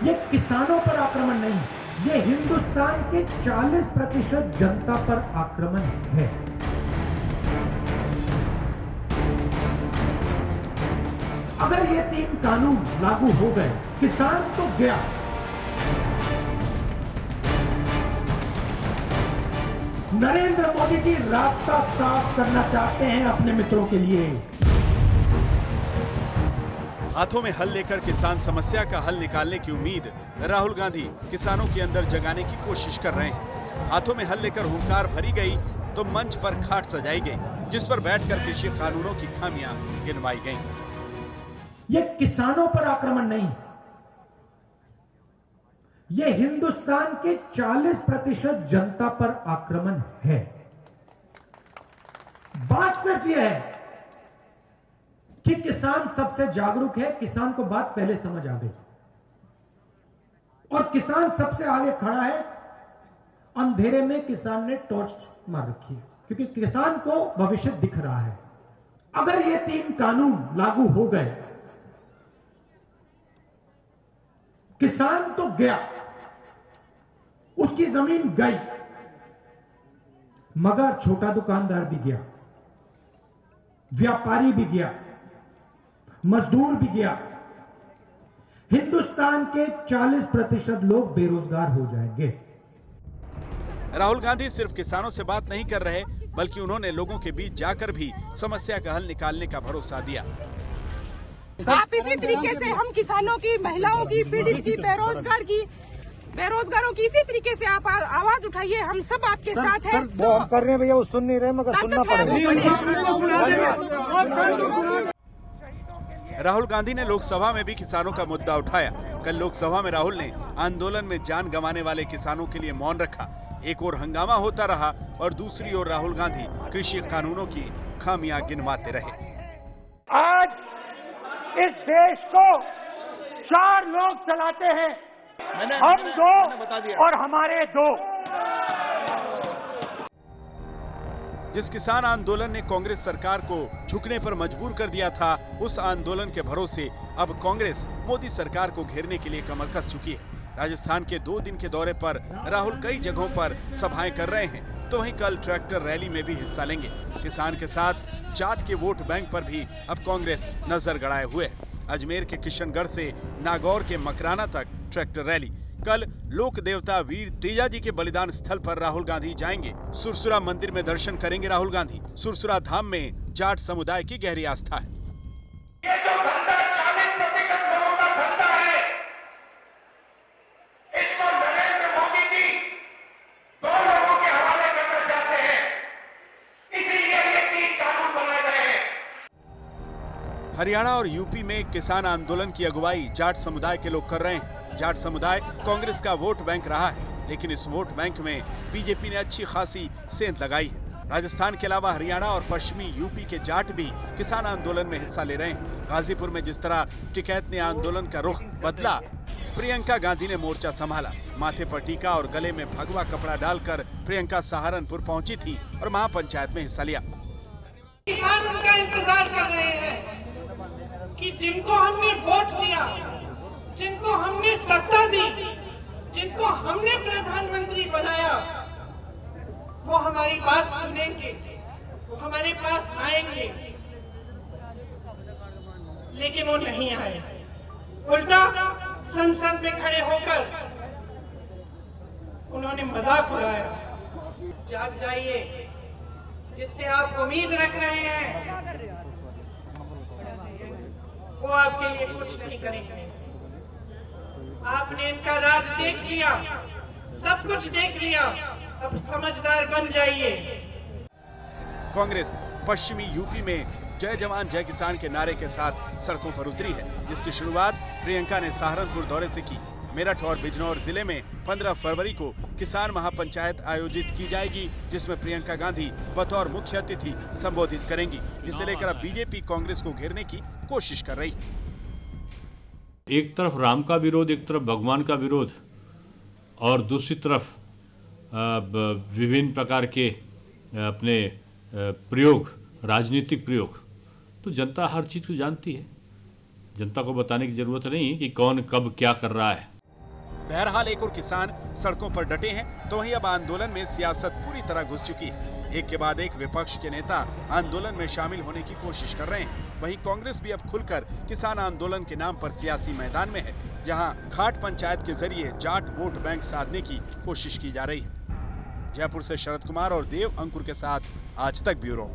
ये किसानों पर आक्रमण नहीं, ये हिंदुस्तान के 40% जनता पर आक्रमण है। अगर ये 3 कानून लागू हो गए, किसान तो गया। नरेंद्र मोदी जी रास्ता साफ करना चाहते हैं अपने मित्रों के लिए। हाथों में हल लेकर किसान समस्या का हल निकालने की उम्मीद राहुल गांधी किसानों के अंदर जगाने की कोशिश कर रहे हैं। हाथों में हल लेकर हुंकार भरी गई तो मंच पर खाट सजाई गई, जिस पर बैठकर कृषि कानूनों की खामियां गिनवाई गईं। ये किसानों पर आक्रमण नहीं, ये हिंदुस्तान के 40% जनता पर आक्रमण है। बात सिर्फ यह है कि किसान सबसे जागरूक है, किसान को बात पहले समझ आ गई और किसान सबसे आगे खड़ा है। अंधेरे में किसान ने टॉर्च मार रखी है क्योंकि किसान को भविष्य दिख रहा है। अगर ये 3 कानून लागू हो गए, किसान तो गया, उसकी जमीन गई, मगर छोटा दुकानदार भी गया, व्यापारी भी गया, मजदूर भी गया। हिंदुस्तान के 40% लोग बेरोजगार हो जाएंगे। राहुल गांधी सिर्फ किसानों से बात नहीं कर रहे, बल्कि उन्होंने लोगों के बीच जाकर भी समस्या का हल निकालने का भरोसा दिया। आप इसी तरीके से हम किसानों की, महिलाओं की, पीड़ित की, बेरोजगारों की इसी तरीके से आप आवाज उठाइए। हम सब आपके साथ हैं। वो हम कर रहे हैं भैया, वो सुन नहीं रहे मगर सुनना पड़ेगा। राहुल गांधी ने लोकसभा में भी किसानों का मुद्दा उठाया। कल लोकसभा में राहुल ने आंदोलन में जान गंवाने वाले किसानों के लिए मौन रखा। एक ओर हंगामा होता रहा और दूसरी ओर राहुल गांधी कृषि कानूनों की खामियां गिनवाते रहे। आज इस देश को 4 लोग चलाते हैं, हम 2 और हमारे 2। जिस किसान आंदोलन ने कांग्रेस सरकार को झुकने पर मजबूर कर दिया था, उस आंदोलन के भरोसे अब कांग्रेस मोदी सरकार को घेरने के लिए कमर कस चुकी है। राजस्थान के 2 दिन के दौरे पर राहुल कई जगहों पर सभाएं कर रहे हैं, तो वहीं कल ट्रैक्टर रैली में भी हिस्सा लेंगे। किसान के साथ जाट के वोट बैंक पर भी अब कांग्रेस नजर गड़ाए हुए है। अजमेर के किशनगढ़ से नागौर के मकराना तक ट्रैक्टर रैली। कल लोक देवता वीर तेजाजी के बलिदान स्थल पर राहुल गांधी जाएंगे। सुरसुरा मंदिर में दर्शन करेंगे राहुल गांधी। सुरसुरा धाम में जाट समुदाय की गहरी आस्था है। ये जो धंधा 40% लोगों का धंधा है, इसको नरेंद्र मोदी जी 2 लोगों के हवाले करना चाहते हैं, इसीलिए ये 3 कानून बनाए गए हैं। हरियाणा और यूपी में किसान आंदोलन की अगुवाई जाट समुदाय के लोग कर रहे हैं। जाट समुदाय कांग्रेस का वोट बैंक रहा है, लेकिन इस वोट बैंक में बीजेपी ने अच्छी खासी सेंध लगाई है। राजस्थान के अलावा हरियाणा और पश्चिमी यूपी के जाट भी किसान आंदोलन में हिस्सा ले रहे हैं। गाजीपुर में जिस तरह टिकैत ने आंदोलन का रुख बदला, प्रियंका गांधी ने मोर्चा संभाला। माथे पर टीका और गले में भगवा कपड़ा डालकर प्रियंका सहारनपुर पहुंची थी और महापंचायत में हिस्सा लिया। किसान उनका इंतजार कर रहे हैं कि जिनको हमने वोट दिया, जिनको हमने सत्ता दी, जिनको हमने प्रधानमंत्री बनाया, वो हमारी बात सुनेंगे, वो हमारे पास आएंगे। लेकिन वो नहीं आए, उल्टा संसद में खड़े होकर उन्होंने मजाक उड़ाया। जाग जाइए, जिससे आप उम्मीद रख रहे हैं वो आपके लिए कुछ नहीं करेंगे। आपने इनका राज देख लिया, सब कुछ देख लिया, अब समझदार बन जाइए। कांग्रेस पश्चिमी यूपी में जय जवान जय किसान के नारे के साथ सड़कों पर उतरी है, जिसकी शुरुआत प्रियंका ने सहारनपुर दौरे से की। मेरठ और बिजनौर जिले में 15 फरवरी को किसान महापंचायत आयोजित की जाएगी, जिसमें प्रियंका गांधी बतौर मुख्य अतिथि संबोधित करेंगी, जिसे लेकर अब बीजेपी कांग्रेस को घेरने की कोशिश कर रही है। एक तरफ राम का विरोध, एक तरफ भगवान का विरोध और दूसरी तरफ विभिन्न प्रकार के अपने प्रयोग, राजनीतिक प्रयोग। तो जनता हर चीज़ को जानती है, जनता को बताने की जरूरत नहीं कि कौन कब क्या कर रहा है। बहरहाल एक और किसान सड़कों पर डटे हैं तो वहीं अब आंदोलन में सियासत पूरी तरह घुस चुकी है। एक के बाद एक विपक्ष के नेता आंदोलन में शामिल होने की कोशिश कर रहे हैं। वहीं कांग्रेस भी अब खुलकर किसान आंदोलन के नाम पर सियासी मैदान में है, जहां घाट पंचायत के जरिए जाट वोट बैंक साधने की कोशिश की जा रही है। जयपुर से शरद कुमार और देव अंकुर के साथ आज तक ब्यूरो।